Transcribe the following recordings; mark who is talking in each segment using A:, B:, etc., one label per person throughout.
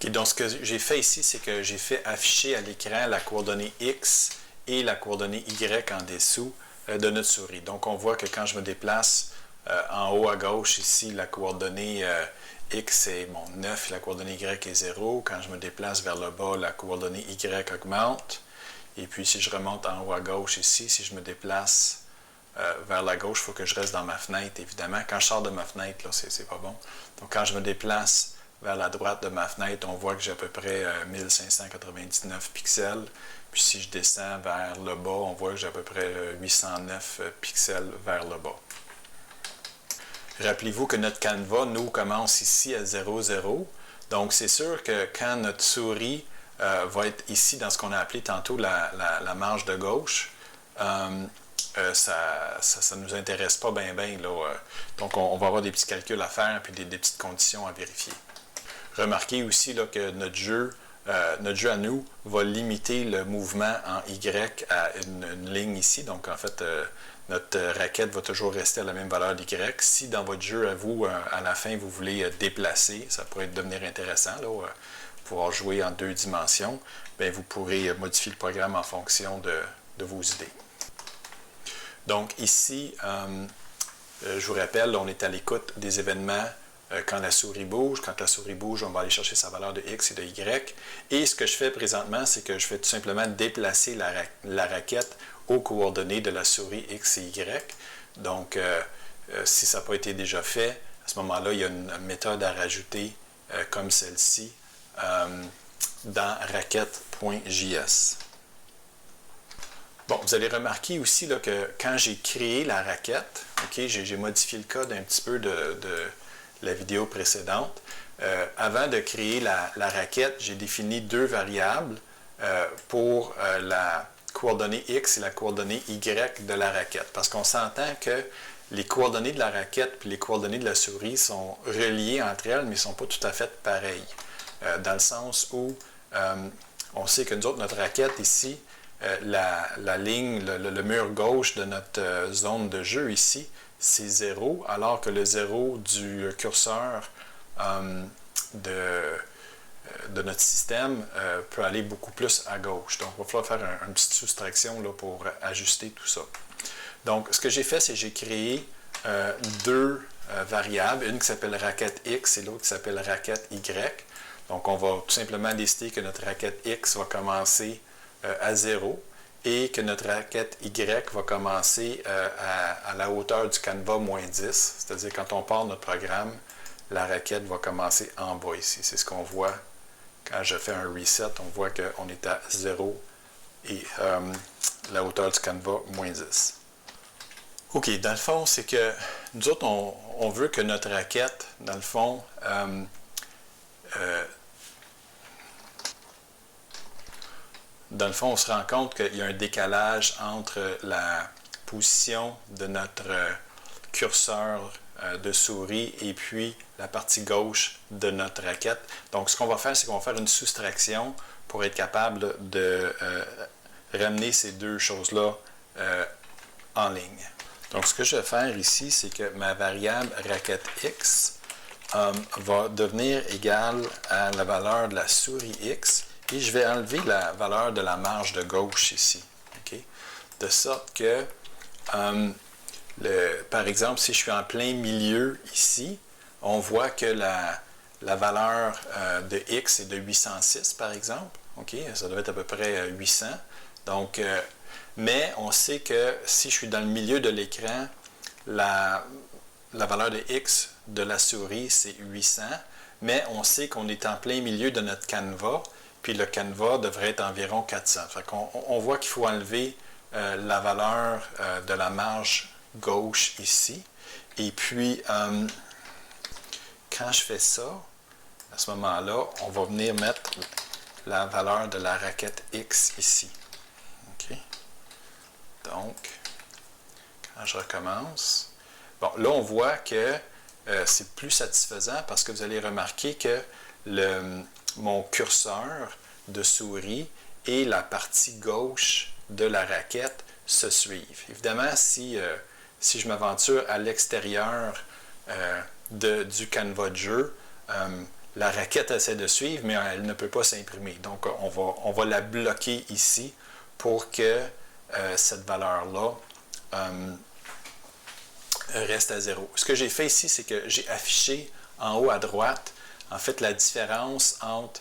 A: Okay, donc ce que j'ai fait ici, c'est que j'ai fait afficher à l'écran la coordonnée X et la coordonnée Y en dessous de notre souris. Donc on voit que quand je me déplace en haut à gauche ici, la coordonnée X est 9 et la coordonnée Y est 0. Quand je me déplace vers le bas, la coordonnée Y augmente. Et puis si je remonte en haut à gauche ici, si je me déplace vers la gauche, il faut que je reste dans ma fenêtre, évidemment. Quand je sors de ma fenêtre, là, c'est pas bon. Donc quand je me déplace vers la droite de ma fenêtre, on voit que j'ai à peu près 1599 pixels. Puis si je descends vers le bas, on voit que j'ai à peu près 809 pixels vers le bas. Rappelez-vous que notre canevas, nous, commence ici à 0, 0. Donc c'est sûr que quand notre souris va être ici dans ce qu'on a appelé tantôt la marge de gauche, ça ne nous intéresse pas bien. Donc on va avoir des petits calculs à faire et des petites conditions à vérifier. Remarquez aussi là, que notre jeu à nous va limiter le mouvement en Y à une ligne ici. Donc, en fait, notre raquette va toujours rester à la même valeur d'Y. Si dans votre jeu à vous, à la fin, vous voulez déplacer, ça pourrait devenir intéressant, là, pouvoir jouer en 2 dimensions, bien, vous pourrez modifier le programme en fonction de vos idées. Donc, ici, je vous rappelle, on est à l'écoute des événements quand la souris bouge. Quand la souris bouge, on va aller chercher sa valeur de X et de Y. Et ce que je fais présentement, c'est que je fais tout simplement déplacer la raquette aux coordonnées de la souris X et Y. Donc, si ça n'a pas été déjà fait, à ce moment-là, il y a une méthode à rajouter comme celle-ci dans raquette.js. Bon, vous allez remarquer aussi là, que quand j'ai créé la raquette, okay, j'ai modifié le code un petit peu de la vidéo précédente. Avant de créer la raquette, j'ai défini 2 variables pour la coordonnée X et la coordonnée Y de la raquette. Parce qu'on s'entend que les coordonnées de la raquette et les coordonnées de la souris sont reliées entre elles, mais ne sont pas tout à fait pareilles. Dans le sens où on sait que nous autres, notre raquette ici, la ligne, le mur gauche de notre zone de jeu ici, c'est 0, alors que le 0 du curseur de notre système peut aller beaucoup plus à gauche. Donc, il va falloir faire une petite soustraction là, pour ajuster tout ça. Donc, ce que j'ai fait, c'est que j'ai créé 2 variables, une qui s'appelle raquette X et l'autre qui s'appelle raquette Y. Donc, on va tout simplement décider que notre raquette X va commencer à 0 et que notre raquette Y va commencer à la hauteur du canevas moins 10. C'est-à-dire quand on part notre programme, la raquette va commencer en bas ici. C'est ce qu'on voit quand je fais un reset. On voit qu'on est à 0 et la hauteur du canevas moins 10. OK, dans le fond, c'est que nous autres, on veut que notre raquette, dans le fond, on se rend compte qu'il y a un décalage entre la position de notre curseur de souris et puis la partie gauche de notre raquette. Donc, ce qu'on va faire, c'est qu'on va faire une soustraction pour être capable de ramener ces 2 choses-là en ligne. Donc, ce que je vais faire ici, c'est que ma variable raquette X va devenir égale à la valeur de la souris X. Et je vais enlever la valeur de la marge de gauche ici. Okay? De sorte que, par exemple, si je suis en plein milieu ici, on voit que la valeur de X est de 806, par exemple. Okay? Ça doit être à peu près 800. Donc, mais on sait que si je suis dans le milieu de l'écran, la valeur de X de la souris, c'est 800. Mais on sait qu'on est en plein milieu de notre canevas. Puis le canevas devrait être environ 400. Fait qu'on voit qu'il faut enlever la valeur de la marge gauche ici. Et puis, quand je fais ça, à ce moment-là, on va venir mettre la valeur de la raquette X ici. OK? Donc, quand je recommence, bon, là, on voit que c'est plus satisfaisant parce que vous allez remarquer que mon curseur de souris et la partie gauche de la raquette se suivent. Évidemment, si je m'aventure à l'extérieur du canevas de jeu, la raquette essaie de suivre, mais elle ne peut pas s'imprimer. Donc, on va la bloquer ici pour que cette valeur-là reste à 0. Ce que j'ai fait ici, c'est que j'ai affiché en haut à droite, en fait, la différence entre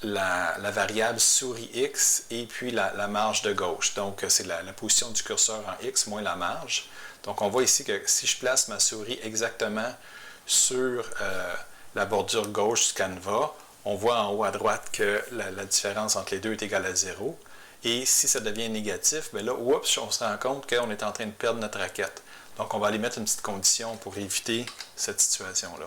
A: la variable souris X et puis la marge de gauche. Donc, c'est la position du curseur en X moins la marge. Donc, on voit ici que si je place ma souris exactement sur la bordure gauche du canevas, on voit en haut à droite que la différence entre les deux est égale à 0. Et si ça devient négatif, bien là, oups, on se rend compte qu'on est en train de perdre notre raquette. Donc, on va aller mettre une petite condition pour éviter cette situation-là.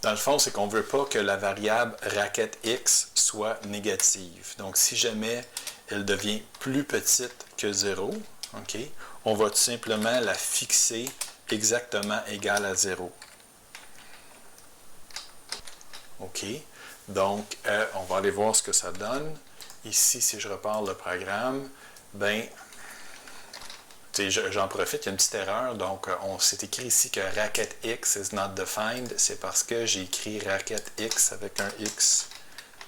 A: Dans le fond, c'est qu'on ne veut pas que la variable raquette X soit négative. Donc, si jamais elle devient plus petite que 0, okay, on va tout simplement la fixer exactement égale à 0. OK. Donc, on va aller voir ce que ça donne. Ici, si je repars le programme, bien, j'en profite, il y a une petite erreur. Donc, on s'est écrit ici que racket X is not defined. C'est parce que j'ai écrit racket X avec un X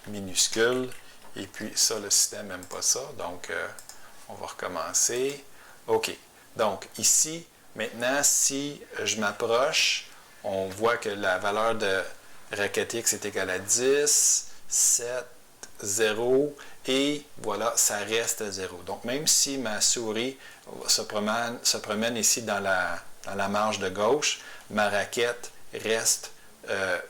A: minuscule. Et puis, ça, le système n'aime pas ça. Donc, on va recommencer. OK. Donc, ici, maintenant, si je m'approche, on voit que la valeur de racket X est égale à 10, 7, 0, et voilà, ça reste à 0. Donc, même si ma souris se promène ici dans la marge de gauche, ma raquette reste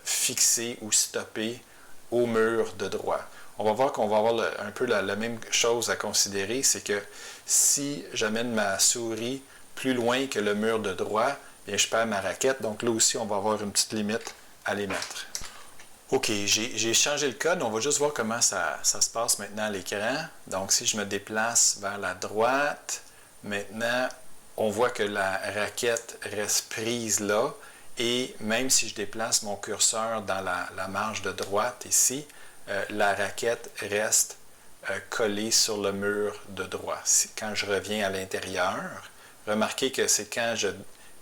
A: fixée ou stoppée au mur de droit. On va voir qu'on va avoir un peu la même chose à considérer, c'est que si j'amène ma souris plus loin que le mur de droit, bien, je perds ma raquette. Donc là aussi, on va avoir une petite limite à les mettre. OK, j'ai changé le code. On va juste voir comment ça se passe maintenant à l'écran. Donc, si je me déplace vers la droite, maintenant, on voit que la raquette reste prise là. Et même si je déplace mon curseur dans la marge de droite ici, la raquette reste collée sur le mur de droit. Quand je reviens à l'intérieur, remarquez que c'est quand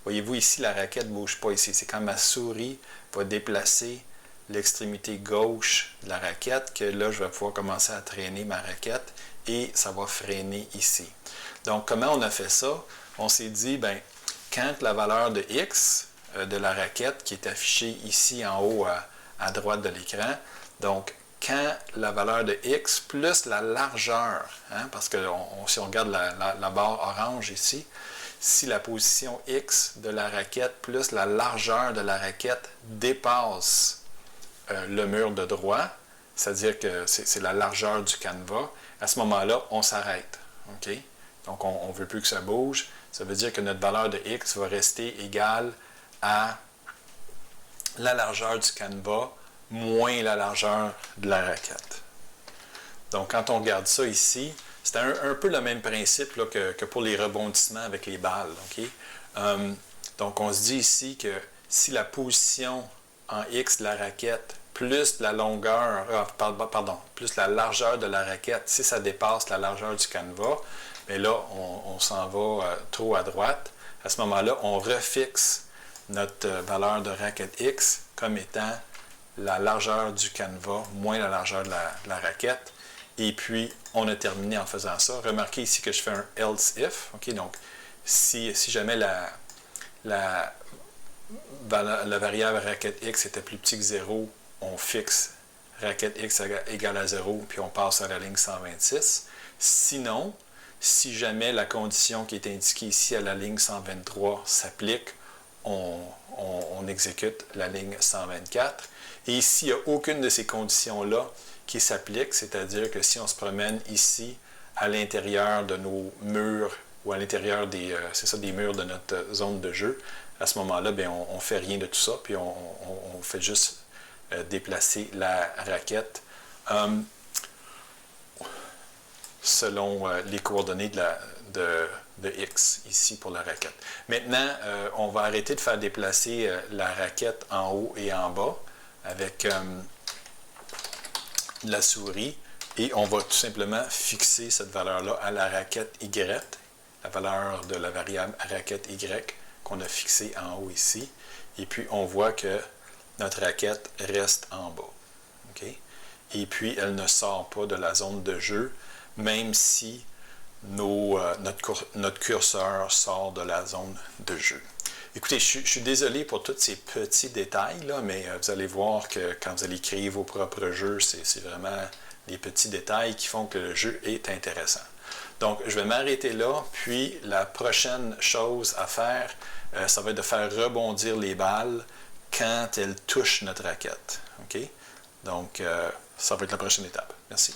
A: voyez-vous ici, la raquette ne bouge pas ici. C'est quand ma souris va déplacer l'extrémité gauche de la raquette que là, je vais pouvoir commencer à traîner ma raquette et ça va freiner ici. Donc, comment on a fait ça? On s'est dit, bien, quand la valeur de X de la raquette qui est affichée ici en haut à droite de l'écran, donc, quand la valeur de X plus la largeur, parce que si on regarde la barre orange ici, si la position X de la raquette plus la largeur de la raquette dépasse le mur de droit, c'est-à-dire que c'est la largeur du canevas, à ce moment-là, on s'arrête. Okay? Donc, on ne veut plus que ça bouge. Ça veut dire que notre valeur de X va rester égale à la largeur du canevas moins la largeur de la raquette. Donc, quand on regarde ça ici, c'est un peu le même principe là, que pour les rebondissements avec les balles. Okay? Donc, on se dit ici que si la position en X de la raquette plus la longueur, plus la largeur de la raquette, si ça dépasse la largeur du canevas, bien là, on s'en va trop à droite. À ce moment-là, on refixe notre valeur de raquette X comme étant la largeur du canevas moins la largeur de la raquette. Et puis, on a terminé en faisant ça. Remarquez ici que je fais un else if. Okay? Donc, si jamais la variable raquette X était plus petit que 0, on fixe raquette X égale à 0, puis on passe à la ligne 126. Sinon, si jamais la condition qui est indiquée ici à la ligne 123 s'applique, on exécute la ligne 124. Et s'il n'y a aucune de ces conditions-là qui s'applique, c'est-à-dire que si on se promène ici à l'intérieur de nos murs ou à l'intérieur des murs de notre zone de jeu, à ce moment-là, bien, on ne fait rien de tout ça, puis on fait juste déplacer la raquette selon les coordonnées de X ici pour la raquette. Maintenant, on va arrêter de faire déplacer la raquette en haut et en bas avec la souris et on va tout simplement fixer cette valeur-là à la raquette Y, la valeur de la variable raquette Y qu'on a fixée en haut ici. Et puis, on voit que notre raquette reste en bas. Okay? Et puis, elle ne sort pas de la zone de jeu, même si notre curseur sort de la zone de jeu. Écoutez, je suis désolé pour tous ces petits détails, là, mais vous allez voir que quand vous allez créer vos propres jeux, c'est vraiment les petits détails qui font que le jeu est intéressant. Donc, je vais m'arrêter là, puis la prochaine chose à faire, ça va être de faire rebondir les balles quand elles touchent notre raquette. Okay? Donc, ça va être la prochaine étape. Merci.